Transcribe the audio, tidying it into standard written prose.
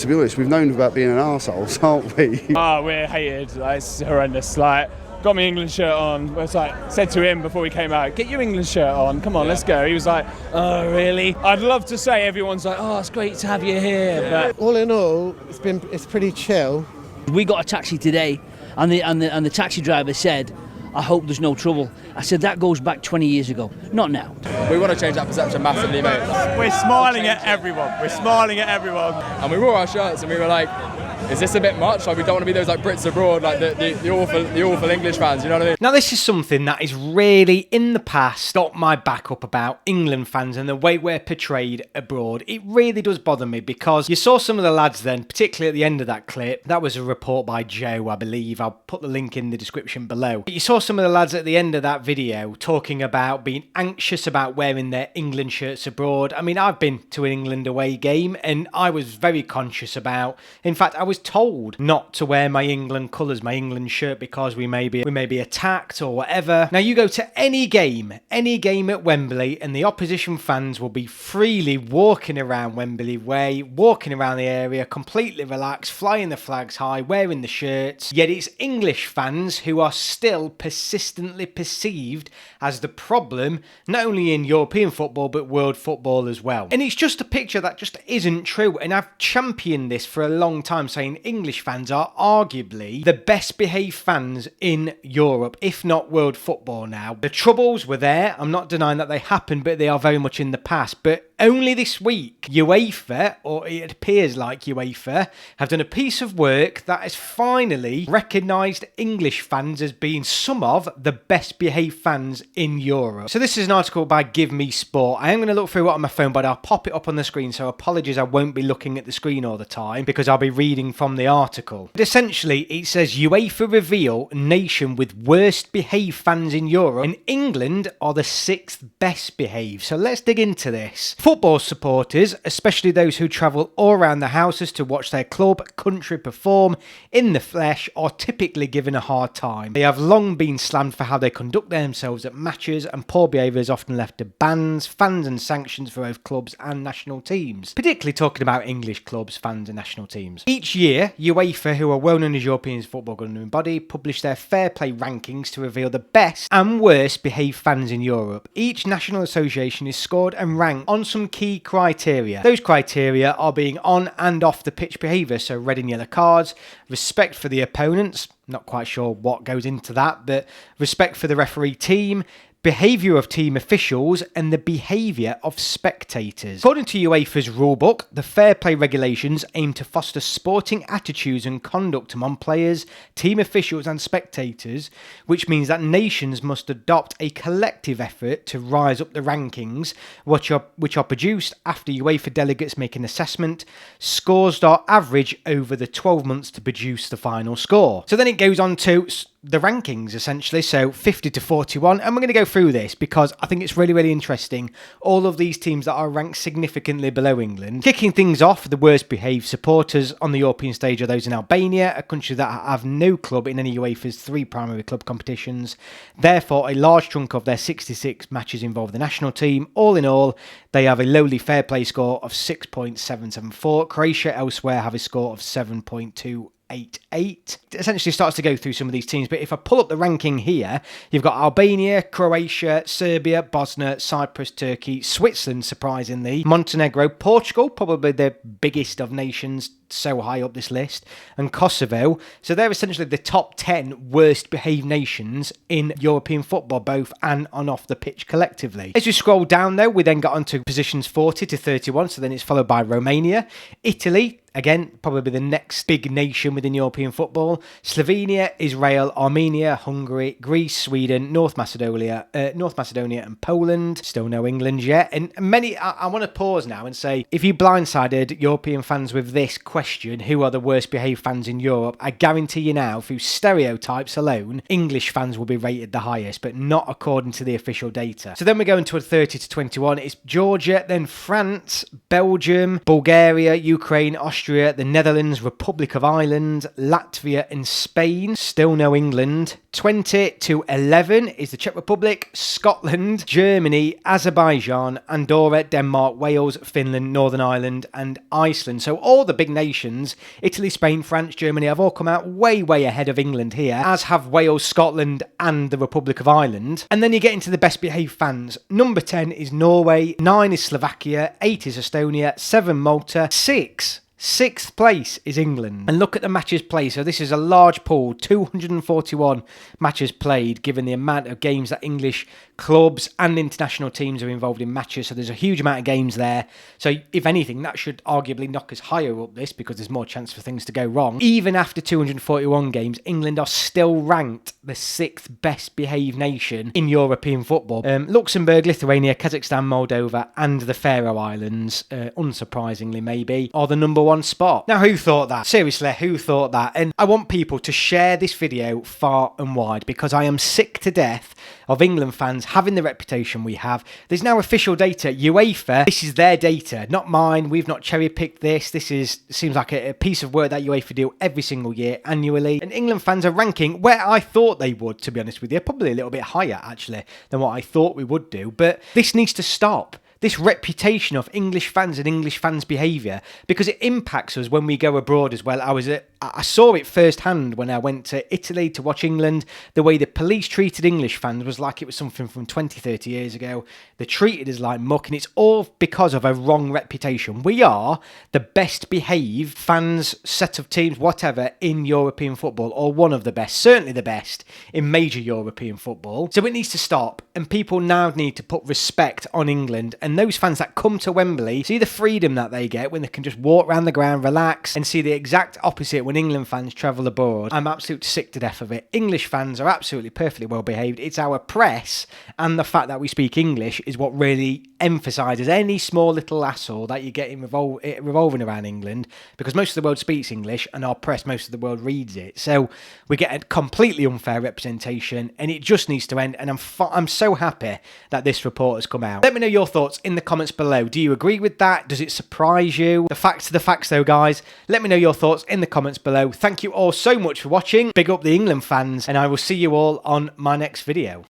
be honest, we've known about being an arsehole, aren't we? We're hated. Like, it's horrendous. Like, got my England shirt on. It's like, said to him before we came out, get your England shirt on. Come on, let's go. He was like, oh, really? I'd love to say everyone's like, oh, it's great to have you here. But all in all, it's pretty chill. We got a taxi today, and the taxi driver said, I hope there's no trouble. I said, that goes back 20 years ago, not now. We want to change that perception massively, mate. we're smiling at everyone. We're smiling at everyone. And we wore our shirts and we were like, is this a bit much? Like, we don't want to be those like Brits abroad, like the awful English fans, you know what I mean? Now, this is something that is really, in the past, got my back up about England fans and the way we're portrayed abroad. It really does bother me, because you saw some of the lads then, particularly at the end of that clip. That was a report by Joe, I believe. I'll put the link in the description below. But you saw some of the lads at the end of that video talking about being anxious about wearing their England shirts abroad. I mean, I've been to an England away game and I was very conscious about, in fact, I was told not to wear my England colours, my England shirt, because we may be attacked or whatever. Now, you go to any game at Wembley, and the opposition fans will be freely walking around Wembley Way, walking around the area, completely relaxed, flying the flags high, wearing the shirts. Yet it's English fans who are still persistently perceived as the problem, not only in European football, but world football as well. And it's just a picture that just isn't true. And I've championed this for a long time, saying English fans are arguably the best behaved fans in Europe, if not world football now. The troubles were there. I'm not denying that they happened, but they are very much in the past. But only this week, UEFA, or it appears like UEFA, have done a piece of work that has finally recognised English fans as being some of the best behaved fans in Europe. So this is an article by Give Me Sport. I am going to look through it on my phone, but I'll pop it up on the screen, so apologies, I won't be looking at the screen all the time, because I'll be reading from the article. But essentially, it says UEFA reveal nation with worst behaved fans in Europe, and England are the 6th best behaved. So let's dig into this. Football supporters, especially those who travel all around the houses to watch their club country perform in the flesh, are typically given a hard time. They have long been slammed for how they conduct themselves at matches, and poor behaviour is often left to bans, fans and sanctions for both clubs and national teams. Particularly talking about English clubs, fans and national teams. Each year, UEFA, who are well known as European football governing body, publish their fair play rankings to reveal the best and worst behaved fans in Europe. Each national association is scored and ranked on some key criteria. Those criteria are being on and off the pitch behaviour, so red and yellow cards, respect for the opponents, not quite sure what goes into that, but respect for the referee team, behaviour of team officials, and the behaviour of spectators. According to UEFA's rulebook, the fair play regulations aim to foster sporting attitudes and conduct among players, team officials and spectators, which means that nations must adopt a collective effort to rise up the rankings, which are produced after UEFA delegates make an assessment. Scores are averaged over the 12 months to produce the final score. So then it goes on to the rankings, essentially, so 50 to 41, and we're going to go through this because I think it's really, really interesting. All of these teams that are ranked significantly below England. Kicking things off, the worst behaved supporters on the European stage are those in Albania, a country that have no club in any UEFA's 3 primary club competitions. Therefore, a large chunk of their 66 matches involve the national team. All in all, they have a lowly fair play score of 6.774. Croatia elsewhere have a score of 7.288. Essentially starts to go through some of these teams, but if I pull up the ranking here, you've got Albania, Croatia, Serbia, Bosnia, Cyprus, Turkey, Switzerland, surprisingly, Montenegro, Portugal, probably the biggest of nations, so high up this list, and Kosovo. So they're essentially the top 10 worst behaved nations in European football, both and on off the pitch collectively. As we scroll down though, we then got onto positions 40 to 31, so then it's followed by Romania, Italy, again, probably the next big nation within European football, Slovenia, Israel, Armenia, Hungary, Greece, Sweden, North Macedonia and Poland. Still no England yet. And many, I want to pause now and say, if you blindsided European fans with this question, who are the worst behaved fans in Europe, I guarantee you now, through stereotypes alone, English fans will be rated the highest, but not according to the official data. So then we go into a 30 to 21. It's Georgia, then France, Belgium, Bulgaria, Ukraine, Austria, the Netherlands, Republic of Ireland, Latvia and Spain. Still no England. 20 to 11 is the Czech Republic, Scotland, Germany, Azerbaijan, Andorra, Denmark, Wales, Finland, Northern Ireland and Iceland. So all the big nations nations, Italy, Spain, France, Germany, have all come out way, way ahead of England here, as have Wales, Scotland and the Republic of Ireland. And then you get into the best behaved fans. Number 10 is Norway, 9 is Slovakia, 8 is Estonia, 7 Malta, 6th place is England. And look at the matches played. So this is a large pool, 241 matches played, given the amount of games that English clubs and international teams are involved in matches. So there's a huge amount of games there. So if anything, that should arguably knock us higher up this, because there's more chance for things to go wrong. Even after 241 games, England are still ranked the 6th best behaved nation in European football. Luxembourg, Lithuania, Kazakhstan, Moldova and the Faroe Islands, unsurprisingly maybe, are the number 1 spot. Now, who thought that? Seriously, who thought that? And I want people to share this video far and wide, because I am sick to death of England fans having the reputation we have. There's now official data. UEFA, this is their data, not mine. We've not cherry-picked this. This seems like a piece of work that UEFA do every single year, annually. And England fans are ranking where I thought they would, to be honest with you. Probably a little bit higher, actually, than what I thought we would do. But this needs to stop. This reputation of English fans and English fans' behaviour, because it impacts us when we go abroad as well. I saw it firsthand when I went to Italy to watch England. The way the police treated English fans was like it was something from 20, 30 years ago. They're treated as like muck, and it's all because of a wrong reputation. We are the best behaved fans, set of teams, whatever, in European football, or one of the best, certainly the best in major European football. So it needs to stop, and people now need to put respect on England. And those fans that come to Wembley, see the freedom that they get when they can just walk around the ground, relax, and see the exact opposite when England fans travel abroad. I'm absolutely sick to death of it. English fans are absolutely perfectly well behaved. It's our press and the fact that we speak English is what really emphasises any small little asshole that you get in revolving around England, because most of the world speaks English and our press, most of the world reads it. So we get a completely unfair representation, and it just needs to end. And I'm so happy that this report has come out. Let me know your thoughts in the comments below. Do you agree with that? Does it surprise you? The facts are the facts though, guys. Let me know your thoughts in the comments below. Thank you all so much for watching. Big up the England fans, and I will see you all on my next video.